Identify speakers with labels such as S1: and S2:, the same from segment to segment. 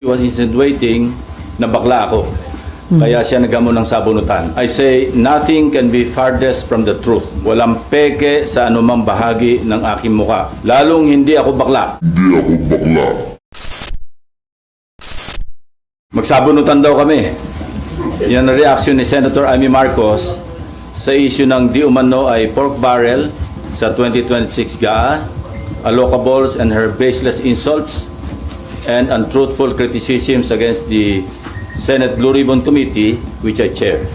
S1: He was insinuating na bakla ako. Kaya siya naghamon ng sabunutan. I say, nothing can be farthest from the truth. Walang peke sa anumang bahagi ng aking muka. Lalong hindi ako bakla. Magsabunutan daw kami. Yan ang reaction ni Senator Amy Marcos sa issue ng di umano ay pork barrel sa 2026 GAA, allocables and her baseless insults, and untruthful criticisms against the Senate Blue Ribbon Committee, which I chair.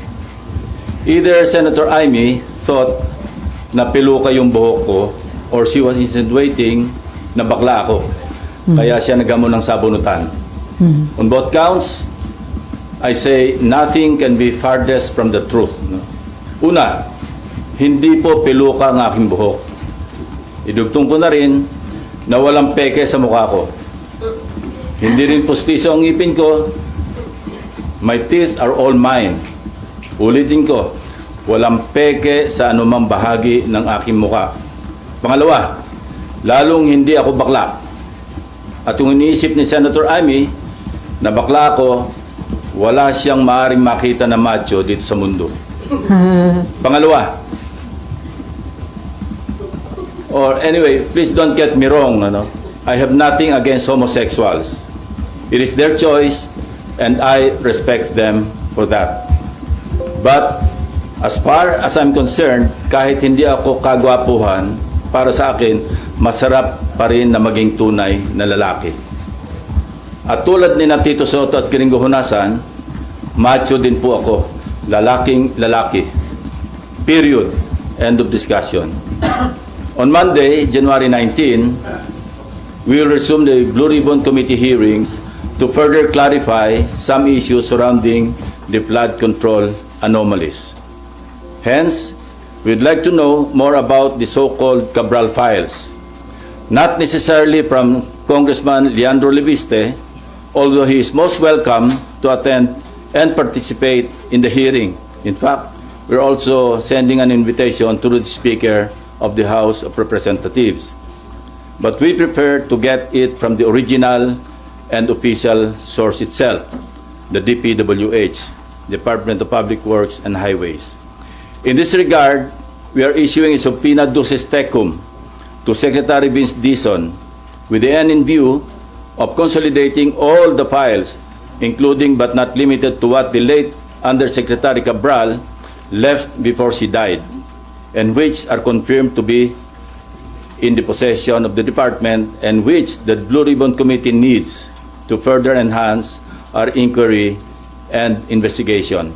S1: Either Senator Amy thought na piluka yung buhok ko or she was insinuating na bakla ako. Kaya siya naghamon ng sabunutan. On both counts, I say nothing can be farthest from the truth. Una, hindi po piluka ang aking buhok. Idugtong ko na rin na walang peke sa mukha ko. Hindi rin pustiso ang ngipin ko. My teeth are all mine. Ulitin ko, walang peke sa anumang bahagi ng aking muka. Pangalawa, lalong hindi ako bakla. At kung iniisip ni Senator Amy na bakla ako, wala siyang maaaring makita na macho dito sa mundo. Pangalawa, or anyway, please don't get me wrong, I have nothing against homosexuals. It is their choice and I respect them for that. But as far as I'm concerned, kahit hindi ako kagwapuhan, para sa akin, masarap pa rin na maging tunay na lalaki. At tulad ni Tito Soto at Kiringo Hunasan, macho din po ako. Lalaking lalaki. Period. End of discussion. On Monday, January 19, we will resume the Blue Ribbon Committee hearings to further clarify some issues surrounding the flood control anomalies. Hence, we'd like to know more about the so-called Cabral files. Not necessarily from Congressman Leandro Leviste, although he is most welcome to attend and participate in the hearing. In fact, we're also sending an invitation to the Speaker of the House of Representatives. But we prefer to get it from the original and official source itself, the DPWH, Department of Public Works and Highways. In this regard, we are issuing a subpoena duces tecum to Secretary Vince Dizon with the end in view of consolidating all the files, including but not limited to what the late Undersecretary Cabral left before she died, and which are confirmed to be in the possession of the department and which the Blue Ribbon Committee needs to further enhance our inquiry and investigation.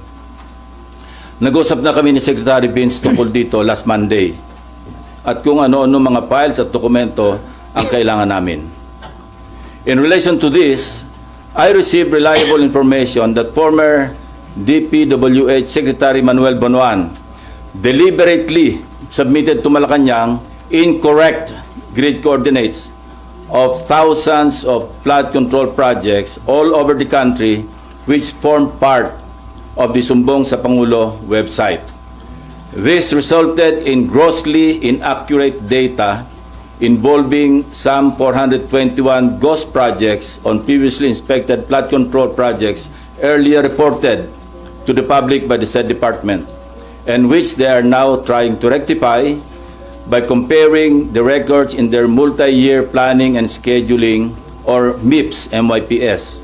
S1: Nag-usap na kami ni Secretary Vince tungkol dito last Monday at kung ano-ano mga files at dokumento ang kailangan namin. In relation to this, I received reliable information that former DPWH Secretary Manuel Bonoan deliberately submitted to Malacanang incorrect grid coordinates of thousands of flood control projects all over the country which form part of the Sumbong sa Pangulo website. This resulted in grossly inaccurate data involving some 421 ghost projects on previously inspected flood control projects earlier reported to the public by the said department, and which they are now trying to rectify by comparing the records in their multi-year planning and scheduling, or MIPS, MYPS,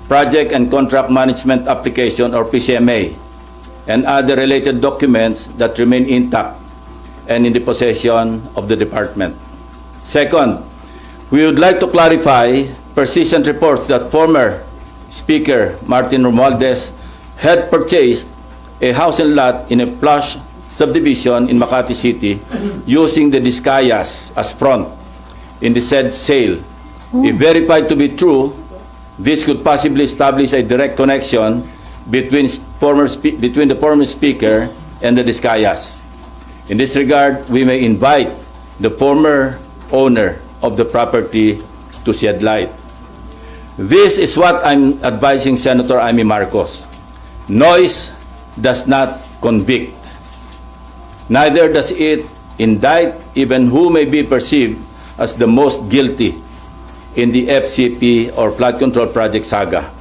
S1: project and contract management application, or PCMA, and other related documents that remain intact and in the possession of the department. Second, we would like to clarify persistent reports that former Speaker Martin Romualdez had purchased a house and lot in a plush subdivision in Makati City using the Discayas as front in the said sale. If verified to be true, this could possibly establish a direct connection between the former Speaker and the Discayas. In this regard, we may invite the former owner of the property to shed light. This is what I'm advising Senator Amy Marcos. Noise does not convict. Neither does it indict even who may be perceived as the most guilty in the FCP or flood control project saga.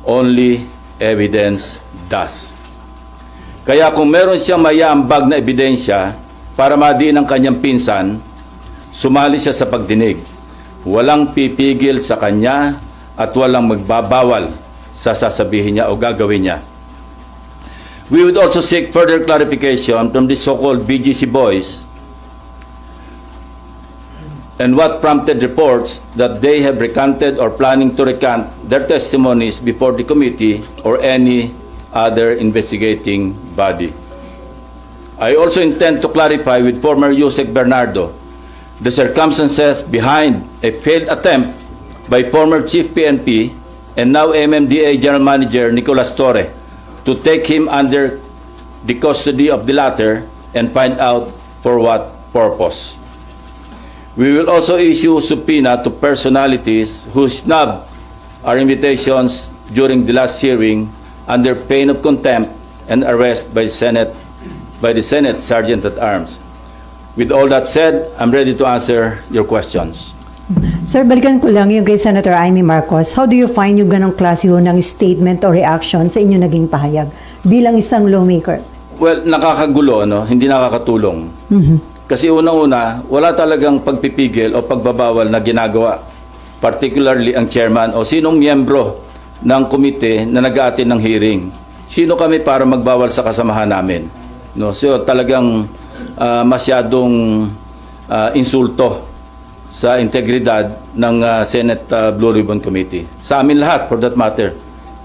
S1: Only evidence does. Kaya kung meron siyang mayaambag na ebidensya para madiin ang kanyang pinsan, sumali siya sa pagdinig. Walang pipigil sa kanya at walang magbabawal sa sasabihin niya o gagawin niya. We would also seek further clarification from the so-called BGC boys and what prompted reports that they have recanted or planning to recant their testimonies before the committee or any other investigating body. I also intend to clarify with former Yusek Bernardo the circumstances behind a failed attempt by former Chief PNP and now MMDA General Manager Nicolas Torre to take him under the custody of the latter and find out for what purpose. We will also issue subpoena to personalities who snubbed our invitations during the last hearing under pain of contempt and arrest by the Senate Sergeant at Arms. With all that said, I'm ready to answer your questions.
S2: Sir, balikan ko lang yung kay Senator Amy Marcos. How do you find yung ganong klase ho ng statement o reaction sa inyo naging pahayag bilang isang lawmaker?
S1: Well, nakakagulo, no? Hindi nakakatulong. Kasi unang-una, wala talagang pagpipigil o pagbabawal na ginagawa. Particularly ang chairman o sinong miyembro ng komite na nag-aatin ng hearing. Sino kami para magbawal sa kasamahan namin? No? So talagang masyadong insulto sa integridad ng Senate Blue Ribbon Committee. Sa amin lahat, for that matter.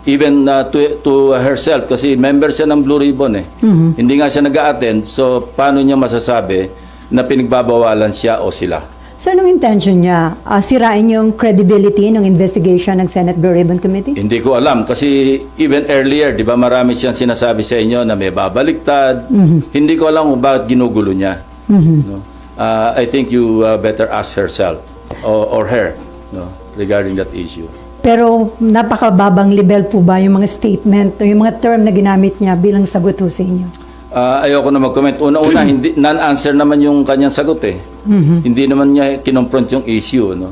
S1: Even to herself, kasi member siya ng Blue Ribbon eh. Hindi nga siya nag-a-attend, so paano niya masasabi na pinagbabawalan siya o sila?
S2: So, anong intention niya? Sirain yung credibility ng investigation ng Senate Blue Ribbon Committee?
S1: Hindi ko alam kasi even earlier, di ba marami siyang sinasabi sa inyo na may babaliktad. Hindi ko alam kung bakit ginugulo niya. No? I think you better ask herself or her, no, regarding that issue.
S2: Pero napakababang level po ba yung mga statement o yung mga term na ginamit niya bilang sagot ho sa inyo?
S1: Ayoko na mag-comment. Una-una, hindi non-answer naman yung kanyang sagot eh. Hindi naman niya kinonfront yung issue, no.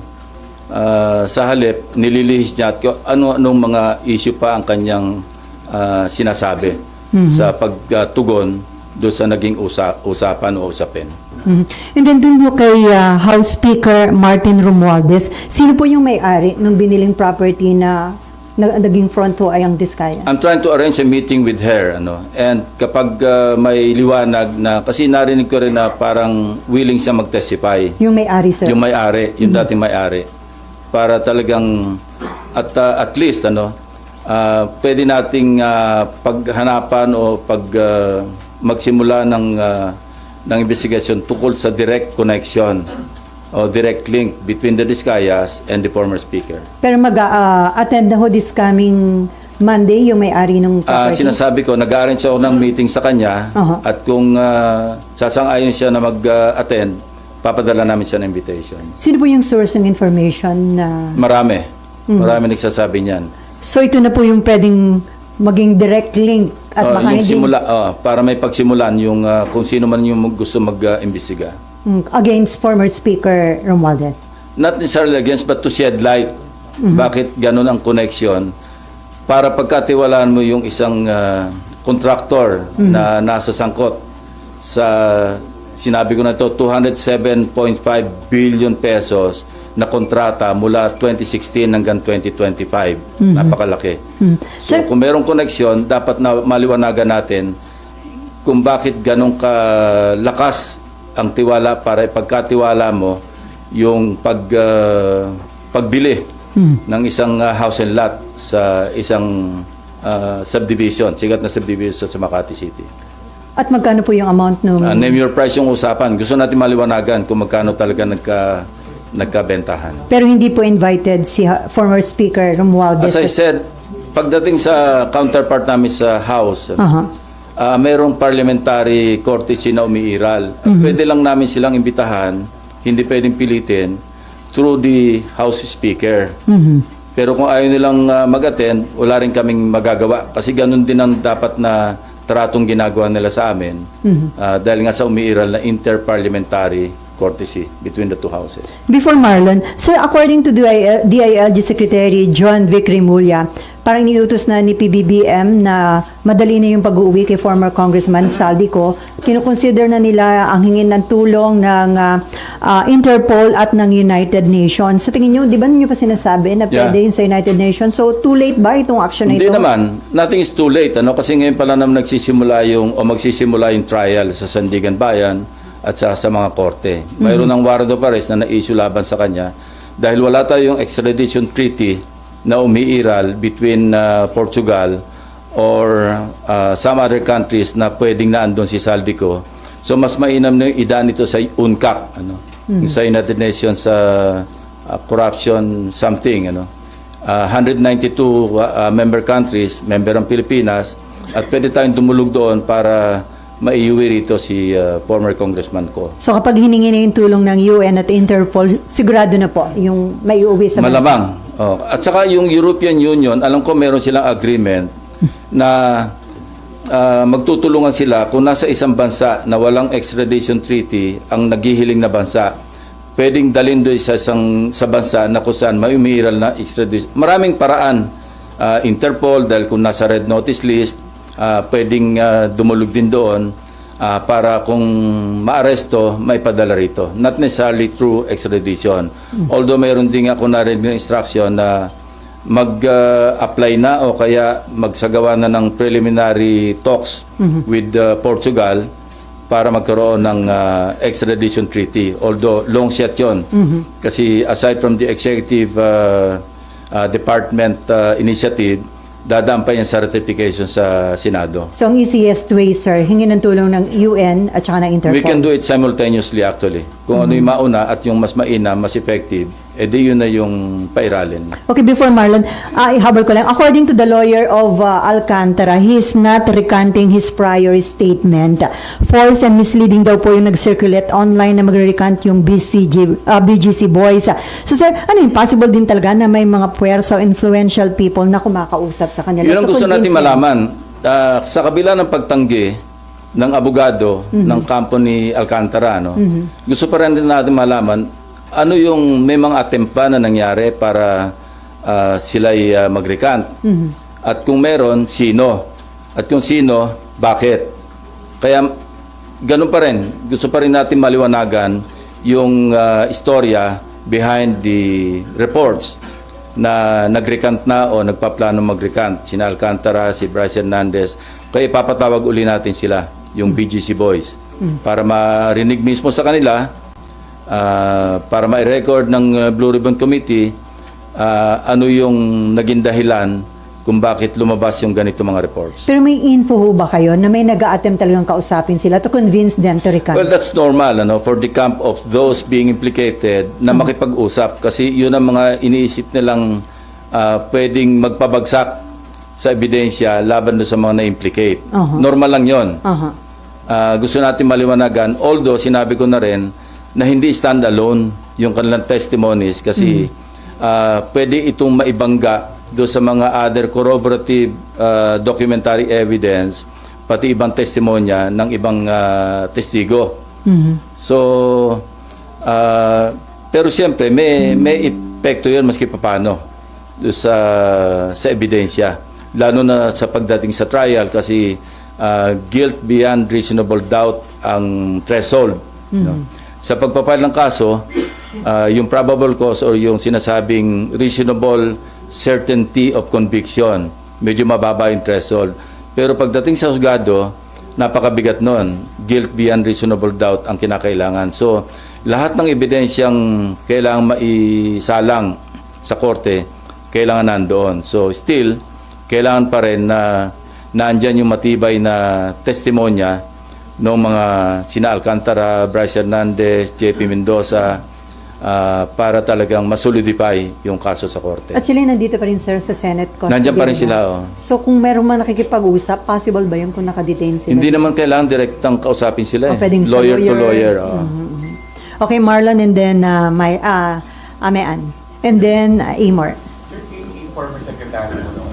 S1: Sa halip, nililihis niya at anong mga issue pa ang kanyang sinasabi sa pagtugon doon sa naging usapan o usapin.
S2: And then dun ho kay House Speaker Martin Romualdez, sino po yung may-ari ng biniling property na naging front ho ay ang Diskaya?
S1: I'm trying to arrange a meeting with her, ano. And kapag may liwanag na, kasi narinig ko rin na parang willing siya mag-testify.
S2: Yung may-ari, sir?
S1: Yung may-ari, yung dating may-ari. Para talagang, at least, ano, pwede nating paghanapan o magsimula ng investigasyon tukol sa direct connection o direct link between the Diskayas and the former speaker.
S2: Pero mag-attend na ho this coming Monday yung may-ari ng property?
S1: Sinasabi ko, nag-arrange ako ng meeting sa kanya at kung sasang-ayon siya na mag-attend, papadala namin siya ng invitation.
S2: Sino po yung source ng information na...
S1: Marami. Marami nagsasabi niyan.
S2: So ito na po yung pwedeng maging direct link at baka
S1: yung
S2: hindi...
S1: simula, para may pagsimulan yung kung sino man yung gusto mag-imbestiga.
S2: Against former Speaker Romualdez?
S1: Not necessarily against, but to shed light. Bakit ganun ang connection? Para pagkatiwalaan mo yung isang contractor na nasa sangkot sa, sinabi ko na ito, 207.5 billion pesos na kontrata mula 2016 hanggang 2025. Napakalaki. So kung merong connection, dapat na maliwanagan natin kung bakit ganun kalakas ang tiwala para ipagkatiwala mo yung pagbili ng isang house and lot sa isang subdivision, sikat na subdivision sa Makati City.
S2: At magkano po yung amount nung...
S1: Name your price yung usapan. Gusto natin maliwanagan kung magkano talaga nagkabentahan.
S2: Pero hindi po invited si former Speaker Romualdez?
S1: As I said, pagdating sa counterpart namin sa House, mayroong parliamentary courtesy na umiiral. At pwede lang namin silang imbitahan, hindi pwedeng pilitin, through the House Speaker. Pero kung ayaw nilang mag-attend, wala rin kaming magagawa. Kasi ganun din ang dapat na tratong ginagawa nila sa amin. Dahil nga sa umiiral na interparliamentary courtesy between the two houses.
S2: Before Marlon, sir, according to DILG Secretary John Vic Rimulya, parang niutos na ni PBBM na madali na yung pag-uwi kay former Congressman Saldico. Kinukonsider na nila ang hingin ng tulong ng Interpol at ng United Nations. Sa tingin nyo, di ba ninyo pa sinasabi na pwede yun sa United Nations? So, too late ba itong action na ito?
S1: Hindi naman. Nothing is too late. Kasi ngayon pala naman magsisimula yung trial sa Sandigan Bayan at sa mga korte. Mayroon ng warrant of arrest na na-issue laban sa kanya dahil wala tayong extradition treaty na umiiral between Portugal or some other countries na pwedeng naandun si Saldico. So mas mainam na yung idaan ito sa UNCAC, sa United Nations corruption something, 192 member countries, member ang Pilipinas, at pwede tayong dumulog doon para maiuwi rito si former congressman ko.
S2: So kapag hiningi na yung tulong ng UN at Interpol, sigurado na po yung maiuwi sa bansa?
S1: Malamang. At saka yung European Union, alam ko meron silang agreement na magtutulungan sila kung nasa isang bansa na walang extradition treaty ang naghihiling na bansa. Pwedeng dalhin doon sa bansa na kung saan may umiiral na extradition. Maraming paraan. Interpol, dahil kung nasa red notice list, pwedeng dumulog din doon para kung maaresto, maipadala rito. Not necessarily through extradition. Although mayroon din ako narinig ng instruction na mag-apply na o kaya magsagawa na ng preliminary talks with Portugal para magkaroon ng extradition treaty. Although long shot yun. Kasi aside from the executive department initiative, dadaan pa yan sa ratification sa Senado.
S2: So, ang easiest way, sir, hingin ng tulong ng UN at saka ng Interpol?
S1: We can do it simultaneously actually. Kung ano yung mauna at yung mas mainam, mas effective, edi yun na yung pairalin.
S2: Okay, before Marlon, ihabol ko lang. According to the lawyer of Alcantara, he is not recanting his prior statement. False and misleading daw po yung nag-circulate online na magre-recant yung BGC boys. So sir, ano yung possible din talaga na may mga puwersa o influential people na kumakausap sa kanila?
S1: Yun ang gusto natin malaman. Sa kabila ng pagtanggi ng abogado ng kampo ni Alcantara, gusto pa rin natin malaman ano yung may mga attempt pa na nangyari para sila'y mag-recant. At kung meron, sino? At kung sino, bakit? Kaya ganun pa rin. Gusto pa rin natin maliwanagan yung istorya behind the reports na nag-recant na o nagpaplano mag-recant. Sina Alcantara, si Bryce Hernandez. Kaya ipapatawag uli natin sila, yung BGC boys, para marinig mismo sa kanila, para ma-record ng Blue Ribbon Committee ano yung naging dahilan kung bakit lumabas yung ganito mga reports.
S2: Pero may info ho ba kayo na may nag-a-attempt talagang kausapin sila to convince them to recant?
S1: Well, that's normal for the camp of those being implicated na makipag-usap kasi yun ang mga iniisip nilang pwedeng magpabagsak sa ebidensya laban doon sa mga na-implicate. Normal lang yun. Gusto natin maliwanagan, although sinabi ko na rin na hindi stand-alone yung kanilang testimonies kasi pwede itong maibangga doon sa mga other corroborative documentary evidence pati ibang testimonya ng ibang testigo. So, pero siyempre may epekto yun maski papano doon sa ebidensya. Lalo na sa pagdating sa trial kasi guilt beyond reasonable doubt ang threshold. Sa pagpapile ng kaso, yung probable cause or yung sinasabing reasonable certainty of conviction, medyo mababa yung threshold. Pero pagdating sa husgado, napakabigat nun. Guilt beyond reasonable doubt ang kinakailangan. So, lahat ng ebidensyang kailangan maisalang sa korte, kailangan nandoon. So, still, kailangan pa rin na naandyan yung matibay na testimonya ng mga sina Alcantara, Bryce Hernandez, JP Mendoza, para talagang masolidify yung kaso sa korte.
S2: At sila nandito pa rin, sir, sa Senate custody.
S1: Nandiyan pa rin sila.
S2: So kung meron man nakikipag-usap, possible ba yun kung nakadetain sila?
S1: Hindi naman kailangan direktang kausapin sila.
S2: Pwedeng sa
S1: Lawyer to lawyer.
S2: Okay, Marlon, and then Amean. And then Amor.
S3: Sir, yung former secretary mo,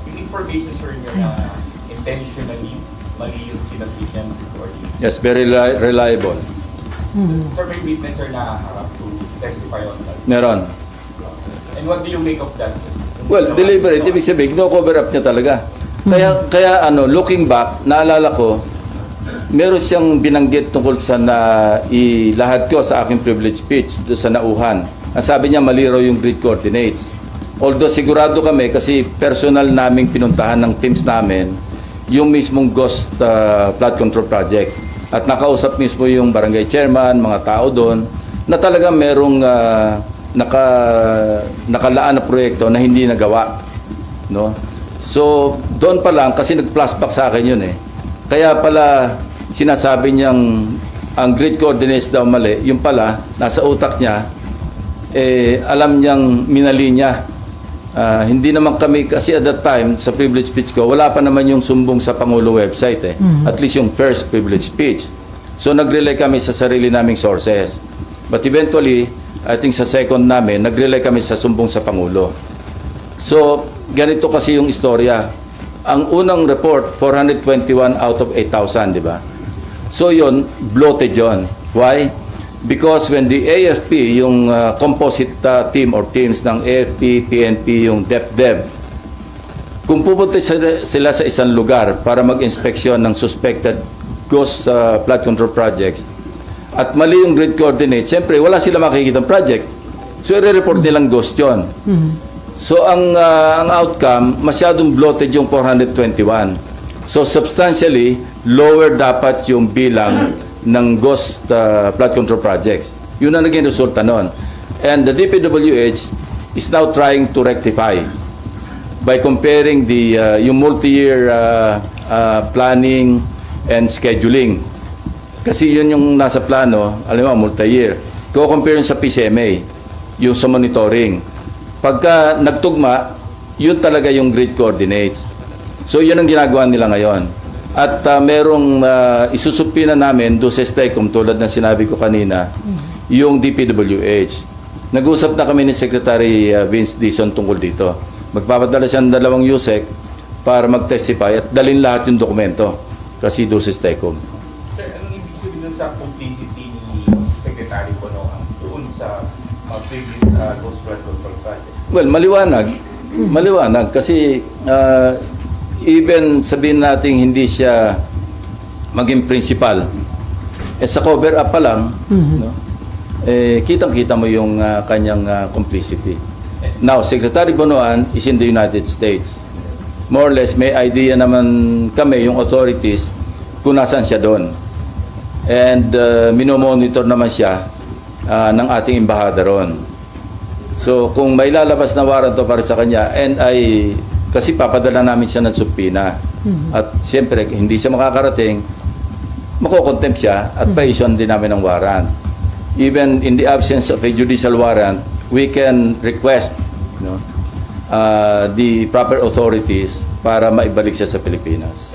S3: yung information, sir, na intentionally mali yung sinabit niya before you.
S1: Yes, very reliable.
S3: Sir, may witness, sir, na harap to testify on that.
S1: Meron.
S3: And what do you make of that, sir?
S1: Well, deliberate, ibig sabihin, no-cover up niya talaga. Kaya looking back, naalala ko, meron siyang binanggit tungkol sa ilahad ko sa aking privilege speech doon sa nauhan. Ang sabi niya, mali raw yung grid coordinates. Although sigurado kami, kasi personal naming pinuntahan ng teams namin, yung mismong ghost flood control project. At nakausap mismo yung barangay chairman, mga tao doon, na talaga merong nakalaan na proyekto na hindi nagawa. No? So, doon pa lang, kasi nag-flashback sa akin yun eh. Kaya pala, sinasabi niyang ang grid coordinates daw mali, yung pala, nasa utak niya, alam niyang minali niya. Hindi naman kami, kasi at that time, sa privilege speech ko, wala pa naman yung sumbong sa Pangulo website eh. At least yung first privilege speech. So, nag-relay kami sa sarili naming sources. But eventually, I think sa second namin, nag-relay kami sa sumbong sa Pangulo. So, ganito kasi yung istorya. Ang unang report, 421 out of 8,000, di ba? So, yun, bloated yun. Why? Because when the AFP, yung composite team or teams ng AFP, PNP, yung DepDev, kung pupunta sila sa isang lugar para mag-inspeksyon ng suspected ghost flood control projects, at mali yung grid coordinate, siyempre wala sila makikitang project. So, i-report nilang ghost yun. So, ang outcome, masyadong bloated yung 421. So, substantially, lower dapat yung bilang ng ghost flood control projects. Yun ang naging resulta nun. And the DPWH is now trying to rectify by comparing yung multi-year planning and scheduling. Kasi yun yung nasa plano, alam mo, multi-year. Ko-compare yun sa PCMA, yung sa monitoring. Pagka nagtugma, yun talaga yung grid coordinates. So yun ang ginagawa nila ngayon. At merong isusupina namin doon sa STECOM, tulad ng sinabi ko kanina, yung DPWH. Nag-usap na kami ni Secretary Vince Dizon tungkol dito. Magpapadala siya ng 2 USEC para mag-testify at dalhin lahat yung dokumento kasi doon sa STECOM.
S3: Sir, anong ibig sabihin dun sa complicity ni Secretary Bonoan doon sa previous ghost flood control project?
S1: Well, maliwanag. Maliwanag kasi even sabihin natin hindi siya maging principal, sa cover up pa lang, no? Kitang-kita mo yung kanyang complicity. Now, Secretary Bonoan is in the United States. More or less, may idea naman kami, yung authorities, kung nasaan siya doon. And minomonitor naman siya ng ating embahada ron. So, kung may lalabas na warrant para sa kanya, and kasi papadala namin siya ng subpoena. At siyempre, hindi siya makakarating, makokontempt siya at pa-issue din namin ng warrant. Even in the absence of a judicial warrant, we can request the proper authorities para maibalik siya sa Pilipinas.